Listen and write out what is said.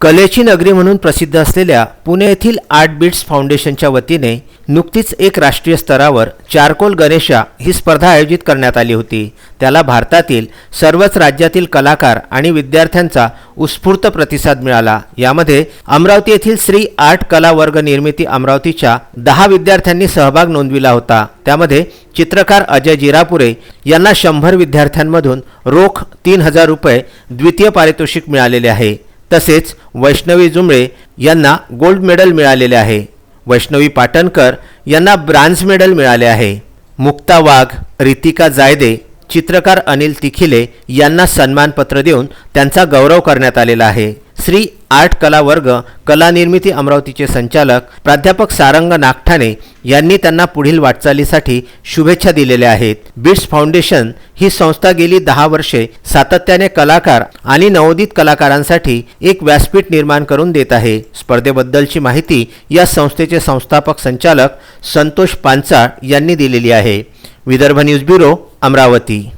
कलेची नगरी म्हणून प्रसिद्ध असलेल्या पुणे येथील आर्ट बीट्स फाउंडेशनच्या वतीने नुकतीच एक राष्ट्रीय स्तरावर चारकोल गणेशा ही स्पर्धा आयोजित करण्यात आली होती। त्याला भारतातील सर्वच राज्यातील कलाकार आणि विद्यार्थ्यांचा उत्स्फूर्त प्रतिसाद मिळाला। यामध्ये अमरावती येथील श्री आर्ट कला वर्ग निर्मिती अमरावतीच्या 10 विद्यार्थ्यांनी सहभाग नोंदविला होता। त्यामध्ये चित्रकार अजय जिरापुरे यांना 100 विद्यार्थ्यांमधून रोख 3000 रुपये द्वितीय पारितोषिक मिळालेले आहे। तसेच वैष्णवी जुमळे यांना गोल्ड मेडल मिळालेले आहे। वैष्णवी पाटणकर यांना ब्रांझ मेडल मिळाले आहे। मुक्ता वाघ, रितिका जायदे, चित्रकार अनिल तिखिले यांना सन्मानपत्र देऊन त्यांचा गौरव करण्यात आलेला आहे। श्री आर्ट कला वर्ग कला निर्मिती अमरावतीचे संचालक प्राध्यापक सारंग नागठाणे यांनी त्यांना पुढील वाटचालीसाठी शुभेच्छा दिलेल्या आहेत। बीट्स फाउंडेशन ही संस्था गेली 10 वर्षे सातत्याने कलाकार आणि नवोदित कलाकारांसाठी एक व्यासपीठ निर्माण करून देत आहे। स्पर्धेबद्दलची माहिती या संस्थेचे संस्थापक संचालक संतोष पांचाळ यांनी दिलेली आहे। Vidarbha news bureau, Amravati.